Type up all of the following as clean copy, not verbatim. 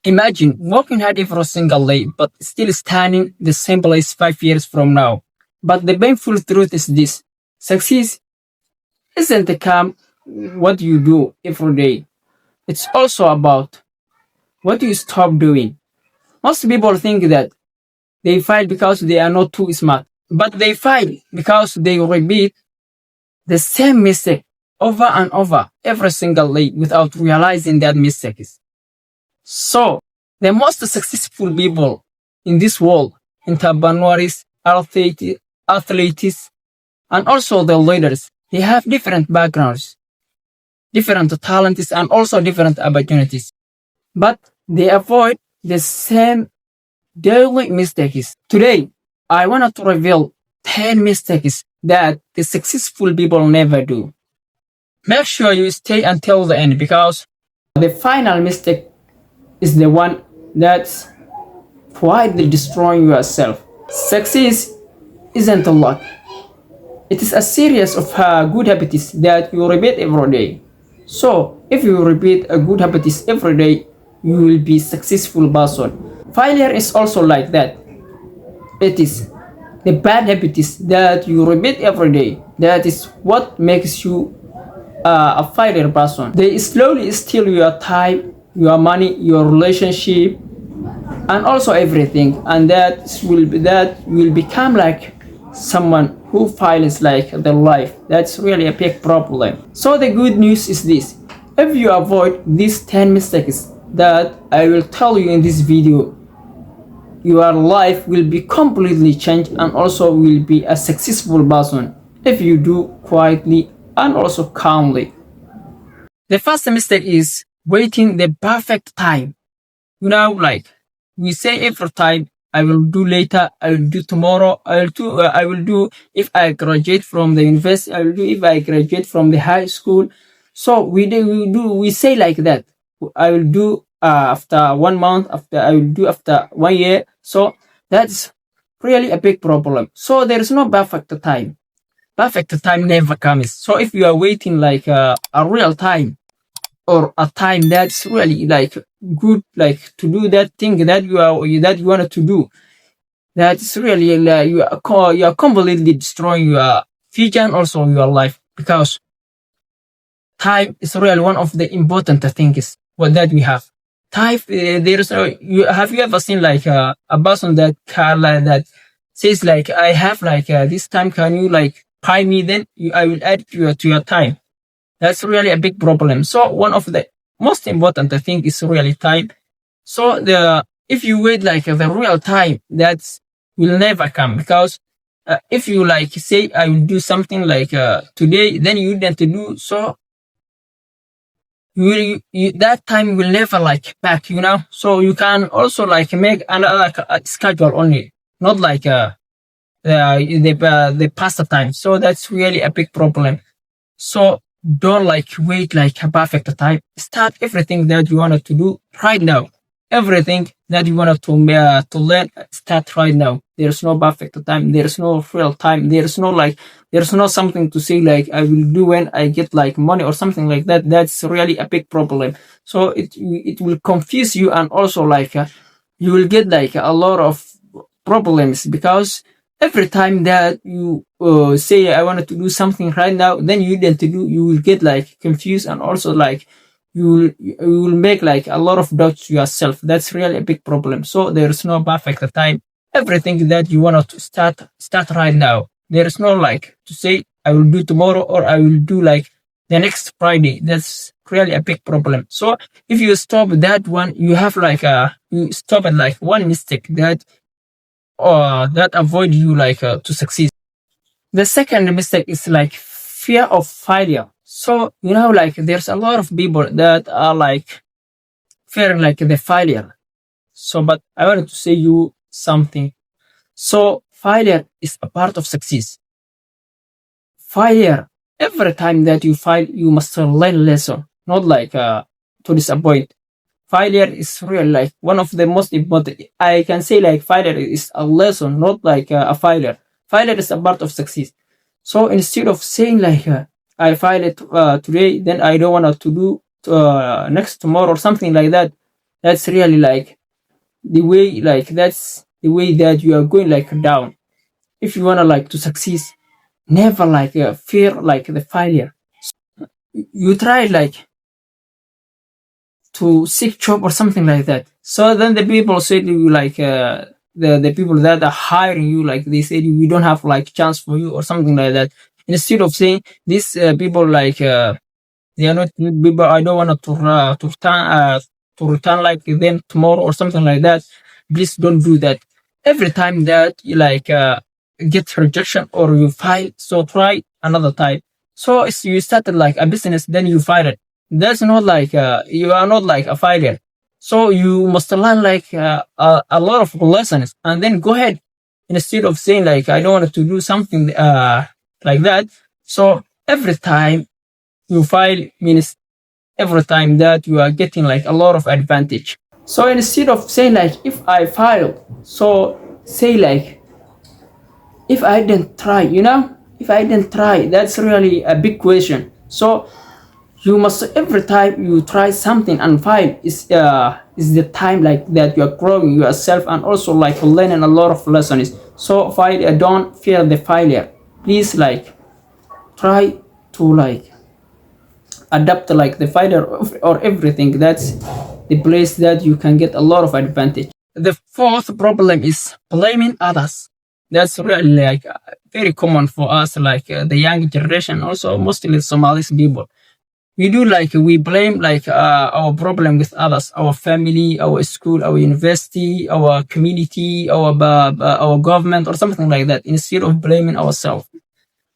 Imagine working hard every single day, but still standing the same place 5 years from now. But the painful truth is this: success isn't the come what you do every day. It's also about what you stop doing. Most people think that they fail because they are not too smart, but they fail because they repeat the same mistake over and over every single day without realizing that mistakes. So, the most successful people in this world, entrepreneurs, athletes, and also the leaders, they have different backgrounds, different talents, and also different opportunities. But they avoid the same daily mistakes. Today, I want to reveal 10 mistakes that the successful people never do. Make sure you stay until the end because the final mistake is the one that's quietly destroying yourself. Success isn't a luck. It is a series of good habits that you repeat every day. So, if you repeat a good habits every day, you will be successful person. Failure is also like that. It is the bad habits that you repeat every day. That is what makes you a failure person. They slowly steal your time, your money, your relationship, and also everything. And that will become like someone who fails like their life. That's really a big problem. So the good news is this: if you avoid these 10 mistakes that I will tell you in this video, your life will be completely changed and also will be a successful person if you do quietly and also calmly. The first mistake is waiting the perfect time. Like we say every time, I will do later, I will do tomorrow, I will do if I graduate from the university, I will do if I graduate from the high school. So we say like that. I will do after 1 month, after I will do after 1 year. So that's really a big problem. So there is no perfect time. Perfect time never comes. So if you are waiting like a real time, or a time that's really like good, like to do that thing that you wanted to do, that's really you are completely destroying your future and also your life, because time is really one of the important things what that we have. Time, there is have you ever seen like a person that can like that says like, I have like this time, can you like pay me, then I will add to your time. That's really a big problem. So one of the most important thing is really time. So if you wait like the real time, that will never come, because if you like say I will do something like today, then you didn't do so, that time will never like back. So you can also like make another like a schedule only, not like the past time. So that's really a big problem. So don't like wait like a perfect time. Start everything that you wanted to do right now. Everything that you wanted to learn, start right now. There's no perfect time. There's no real time. There's no something to say like I will do when I get like money or something like that. That's really a big problem. So it will confuse you, and also like you will get like a lot of problems, because every time that you say I wanted to do something right now, then you will get like confused, and also like you will make like a lot of doubts to yourself. That's really a big problem. So there's no perfect time. Everything that you want to start right now. There is no like to say I will do tomorrow or I will do like the next Friday. That's really a big problem. So if you stop that one, you have like you stop at like one mistake that avoid you like to succeed. The second mistake is like fear of failure. So like there's a lot of people that are like fearing like the failure. So, but I wanted to say you something. So failure is a part of success. Failure, every time that you fail, you must learn lesson, not like to disappoint. Failure is really like one of the most important. I can say like failure is a lesson, not like a failure. Failure is a part of success. So instead of saying like I failed today, then I don't want to do next tomorrow or something like that, That's really like the way, like that's the way that you are going like down. If you wanna like to succeed, never like fear like the failure. You try like to seek job or something like that. So then the people said to you like the people that are hiring you, like they said we don't have like chance for you or something like that. Instead of saying these people like they are not good people, I don't want to return like them tomorrow or something like that. Please don't do that. Every time that you like get rejection or you file, so try another time. So if you started like a business, then you file it. That's not like you are not like a failure. So you must learn like a lot of lessons and then go ahead instead of saying like I don't want to do something like that. So every time you file means every time that you are getting like a lot of advantage. So instead of saying like if I file, so say like if I didn't try, if I didn't try, that's really a big question. So you must every time you try something and fail is the time like that you are growing yourself and also like learning a lot of lessons. So fail, don't fear the failure. Please like try to like adapt like the failure or everything. That's the place that you can get a lot of advantage. The fourth problem is blaming others. That's really like very common for us, like the young generation, also mostly Somalis people. We do like we blame like our problem with others, our family, our school, our university, our community, our government, or something like that, instead of blaming ourselves.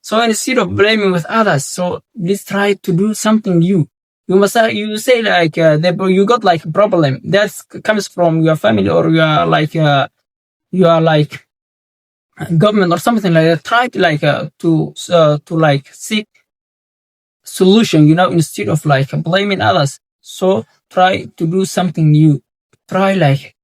So instead of blaming with others, so please try to do something new. You must you say like you got like a problem that comes from your family or you are like government or something like that. Try to like to like seek solution, instead of like blaming others. So try to do something new. Try like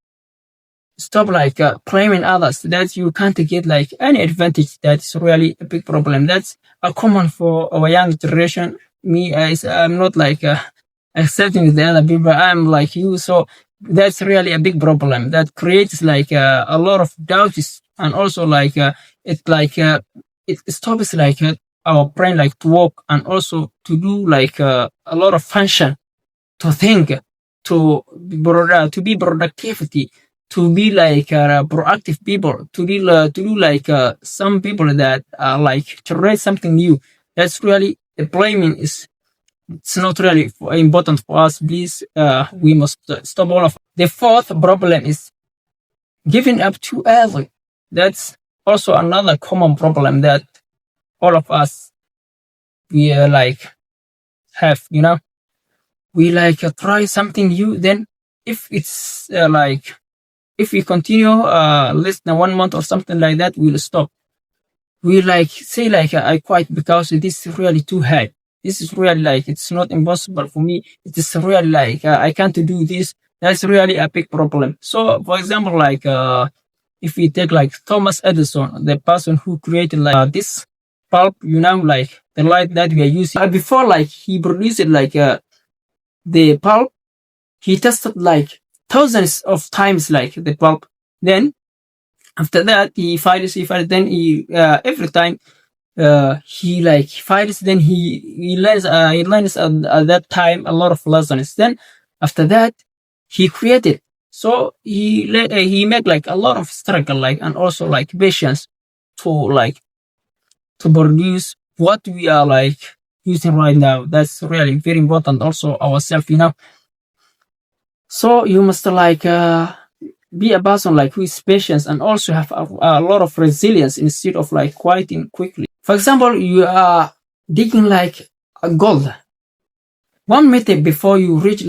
stop like blaming others that you can't get like any advantage. That's really a big problem. That's a common for our young generation. Me, I'm not like accepting the other people. I'm like you. So that's really a big problem that creates like a lot of doubts and also like it like it stops like our brain like to work and also to do like a lot of function, to think, to be productivity, to be like proactive people, to do like some people that are like generate something new. That's really the blaming is it's not really important for us. Please, we must stop all of. The fourth problem is giving up too early. That's also another common problem that all of us we like have. We like try something new. Then if it's like if we continue less than 1 month or something like that, we'll stop. We like say like I quit because this is really too hard. This is really like it's not impossible for me. It is really like I can't do this. That's really a big problem. So for example, like if we take like Thomas Edison, the person who created like this bulb, like the light that we are using. Before like he produced it like the bulb, he tested like thousands of times like the bulb. Then after that he files, then he every time he like files, then he learns at that time a lot of lessons. Then after that he created. So he made like a lot of struggle like and also like patience to produce what we are like using right now. That's really very important also ourselves, So you must like be a person like who is patient and also have a lot of resilience instead of like quitting quickly. For example, you are digging like a gold. 1 meter before you reach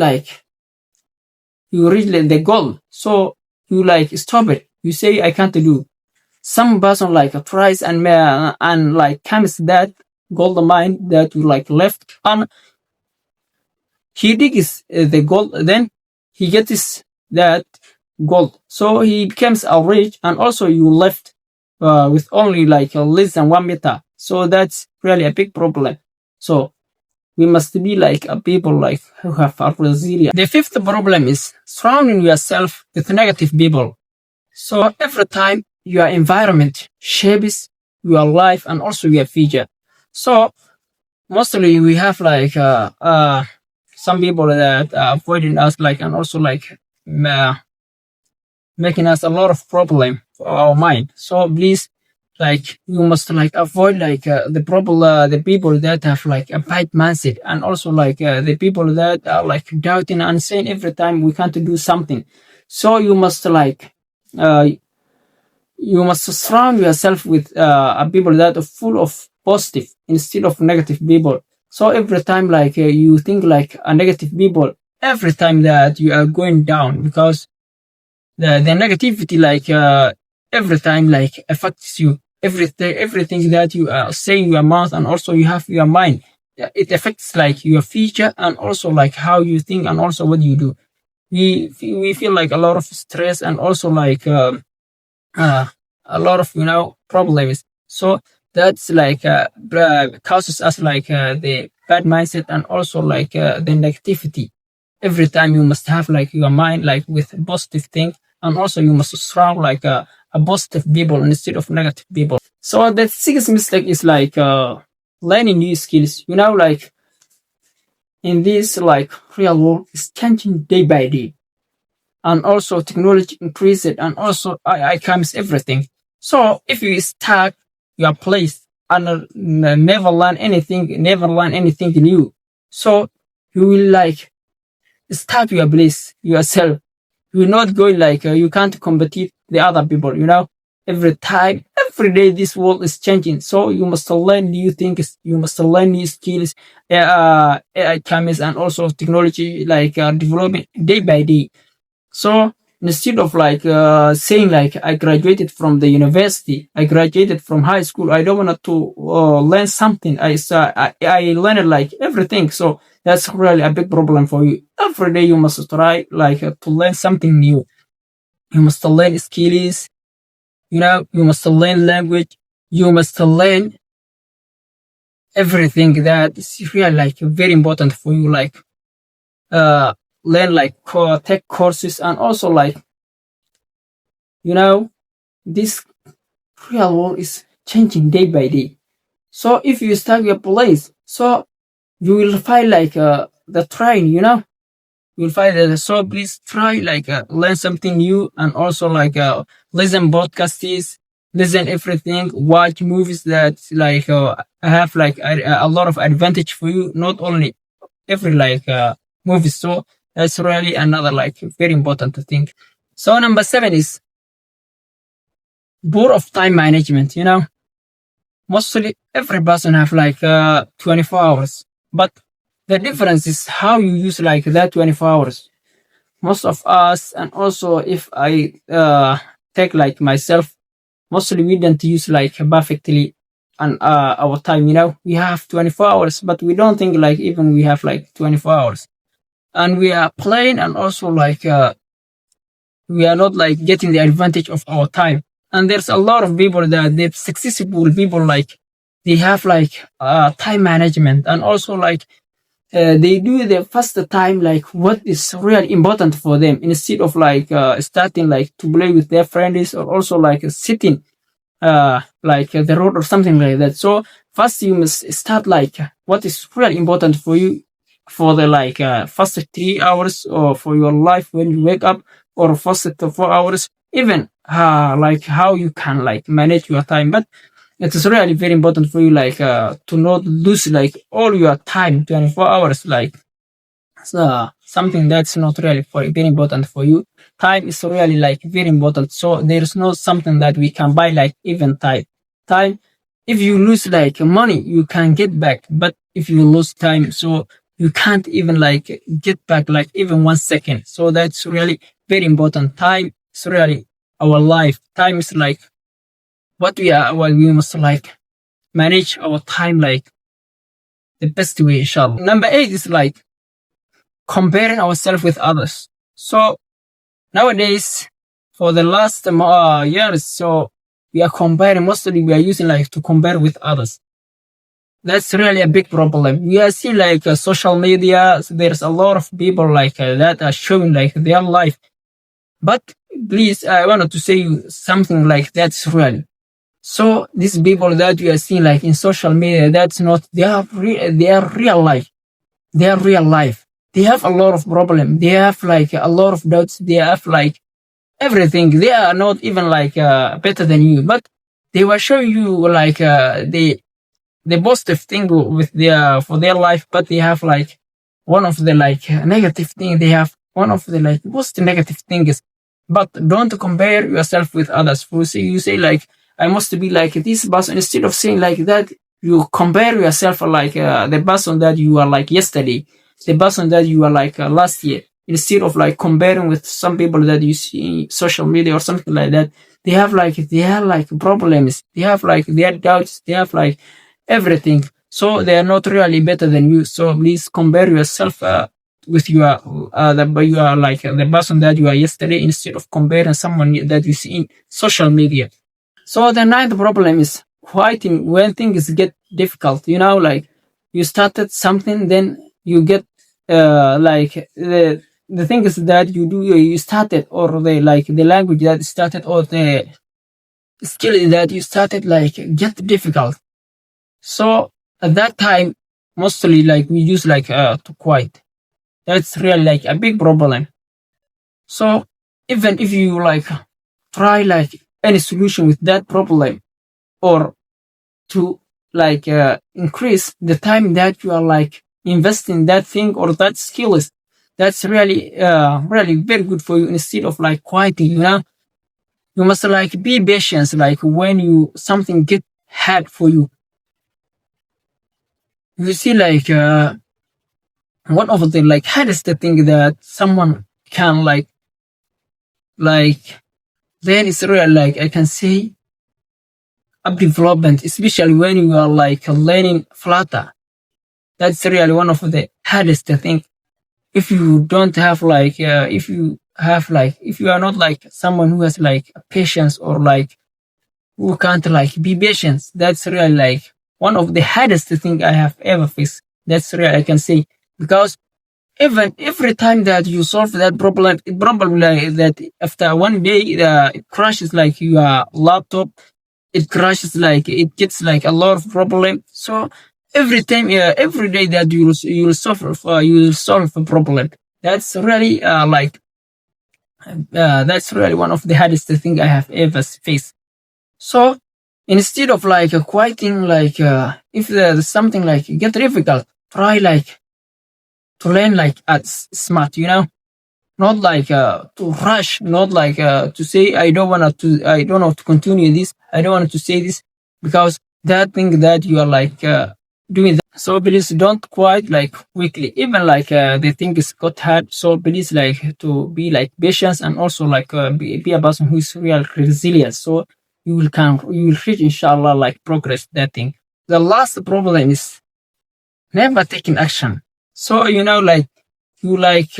the goal. So you like stop it. You say I can't do. Some person like tries and like comes that gold mine that you like left and he digs the gold, then he gets that gold. So he becomes a rich and also you left with only like less than 1 meter. So that's really a big problem. So we must be like a people like who have a resilience. The fifth problem is surrounding yourself with negative people. So every time your environment shapes your life and also your future. So mostly we have like some people that are avoiding us like and also like uh, making us a lot of problem for our mind. So please, like you must like avoid like the people that have like a bad mindset and also like the people that are like doubting and saying every time we can't do something. So uh, you must surround yourself with people that are full of positive instead of negative people. So every time like you think like a negative people, every time that you are going down because the negativity like every time like affects you, everything that you are saying your mouth and also you have your mind. Yeah, it affects like your future and also like how you think and also what you do. We feel like a lot of stress and also like uh, a lot of problems. So that's like causes us like the bad mindset and also like the negativity. Every time you must have like your mind like with positive thing, and also you must surround like a positive people instead of negative people. So the sixth mistake is like learning new skills. Like in this like real world is changing day by day, and also technology increases and also AI comes everything. So if you stuck your place and never learn anything new, so you will like stuck your place yourself. You will not go like you can't compete the other people. Every time, every day, this world is changing. So you must learn new things. You must learn new skills. AI comes and also technology like developing day by day. So instead of like saying like I graduated from the university, I graduated from high school, I don't want to learn something. I learned like everything. So that's really a big problem for you. Every day you must try like to learn something new. You must learn skills. You must learn language. You must learn everything that is really like very important for you. Like uh learn like tech courses and also like you know this real world is changing day by day. So if you start your place, so you will find like the train, you'll find that. So please try like learn something new and also like listen podcasts, listen everything, watch movies that like have like a lot of advantage for you, not only every like movies. So that's really another like very important thing. So number 7 is poor of time management. Mostly every person have like 24 hours, but the difference is how you use like that 24 hours. Most of us, and also if I take like myself, mostly we don't use like perfectly and our time. We have 24 hours, but we don't think like even we have like 24 hours, and we are playing and also like we are not like getting the advantage of our time. And there's a lot of people that they're successful people like they have like time management and also like they do the first time like what is really important for them instead of like starting like to play with their friends or also like sitting like the road or something like that. So first you must start like what is really important for you for the like first 3 hours or for your life when you wake up, or first 4 hours, even like how you can like manage your time. But it is really very important for you like to not lose like all your time 24 hours like something that's not really very important for you. Time is really like very important. So there's no something that we can buy like even time. If you lose like money you can get back, but if you lose time, so you can't even like get back like even 1 second. So that's really very important. Time is really our life. Time is like what we are. Well, we must like manage our time like the best way, inshallah. Number 8 is like comparing ourselves with others. So nowadays, for the last years, so we are comparing. Mostly, we are using like to compare with others. That's really a big problem. We are seeing like social media. There's a lot of people like that are showing like their life. But please, I wanted to say you something like that's real. So these people that you are seeing like in social media, that's not they are real life. They are real life. They have a lot of problem. They have like a lot of doubts. They have like everything. They are not even like better than you, but they will show you like the positive thing with their for their life, but they have like one of the like negative thing. They have one of the like most negative things. But don't compare yourself with others. You say like I must be like this person. Instead of saying like that, you compare yourself like the person that you are like yesterday, the person that you are like last year. Instead of like comparing with some people that you see in social media or something like that, they have like problems. They have like their doubts. They have like everything. So they are not really better than you. So please compare yourself with you are like the person that you are yesterday instead of comparing someone that you see in social media. So the ninth problem is quieting when things get difficult. You know, like you started something, then you get like the things that you do you started or the like the language that started or the skill that you started like get difficult. So at that time, mostly like we use like to quiet. That's really like a big problem. So even if you like try like any solution with that problem or to like increase the time that you are like investing that thing or that skill is that's really very good for you instead of like quieting, you know. You must like be patient like when you something get hard for you. You see like one of the like hardest thing that someone can like then it's really like I can say up development, especially when you are like learning Flutter. That's really one of the hardest thing. If you don't have like if you are not like someone who has like patience or like who can't like be patient, that's really like one of the hardest thing I have ever faced. That's really I can say because even every time that you solve that problem, it probably like that after one day it crashes like your laptop. It crashes like it gets like a lot of problem. So every time, every day that you will suffer for you will solve a problem. That's really that's really one of the hardest thing I have ever faced. So instead of like quieting, like if there's something like get difficult, try like to learn like at smart, you know, not like to rush, not like to say I don't want to continue this, I don't want to say this because that thing that you are like doing that. So please don't quite like quickly, even like the thing is got hard. So please like to be like patient and also like be a person who is real resilient. So you will reach inshallah like progress that thing. The last problem is never taking action. So you know like you like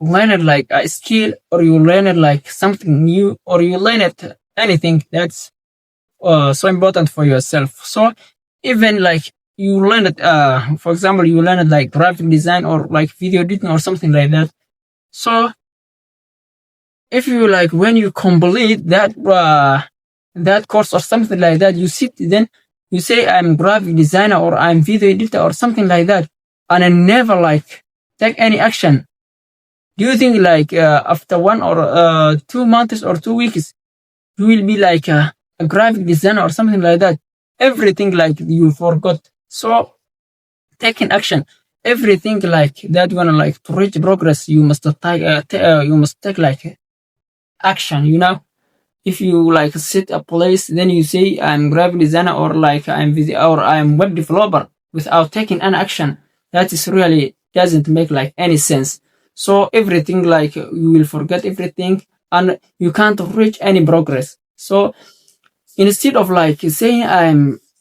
learn it like a skill or you learn it like something new or you learn it anything that's so important for yourself. So even like you learn it for example you learn it like graphic design or like video editing or something like that. So if you like when you complete that course or something like that, you sit then you say I'm graphic designer or I'm video editor or something like that, and I never like take any action. Do you think like after 1 or 2 months or 2 weeks you will be like a graphic designer or something like that? Everything like you forgot. So taking action, everything like that you wanna like to reach progress, you must take like action. You know, if you like set a place, then you say I'm graphic designer or like I'm web developer without taking an action. That is really doesn't make like any sense. So everything like you will forget everything and you can't reach any progress. So instead of like saying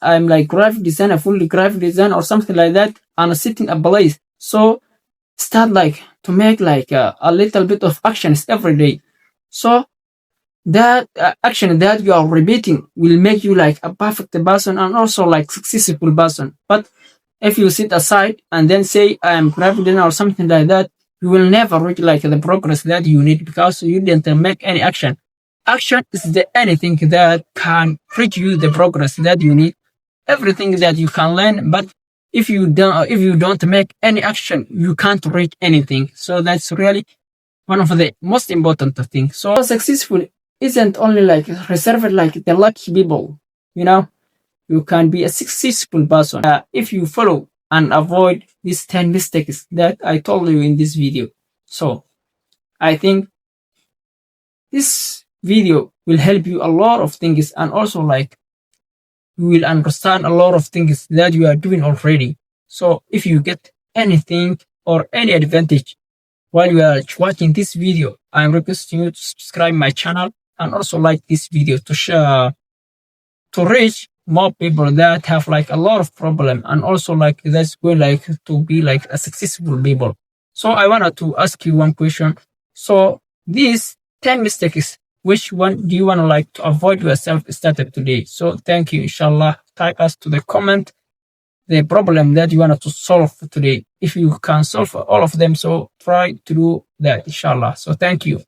I'm like graphic designer, fully graphic design or something like that, and sitting a place. So start like to make like a little bit of actions every day. So that action that you are repeating will make you like a perfect person and also like successful person. But if you sit aside and then say I am confident or something like that, you will never reach like the progress that you need because you didn't make any action. Action is the anything that can reach you the progress that you need, everything that you can learn. But if you don't make any action, you can't reach anything. So that's really one of the most important things. So successful isn't only like reserved like the lucky people. You know, you can be a successful person if you follow and avoid these 10 mistakes that I told you in this video. So I think this video will help you a lot of things, and also like you will understand a lot of things that you are doing already. So if you get anything or any advantage while you are watching this video, I'm requesting you to subscribe my channel and also like this video to share, to reach more people that have like a lot of problem and also like that's going like to be like a successful people. So I wanted to ask you one question. So these 10 mistakes, which one do you want to like to avoid yourself started today? So thank you. Inshallah, type us to the comment the problem that you wanted to solve today. If you can solve all of them, so try to do that, inshallah. So thank you.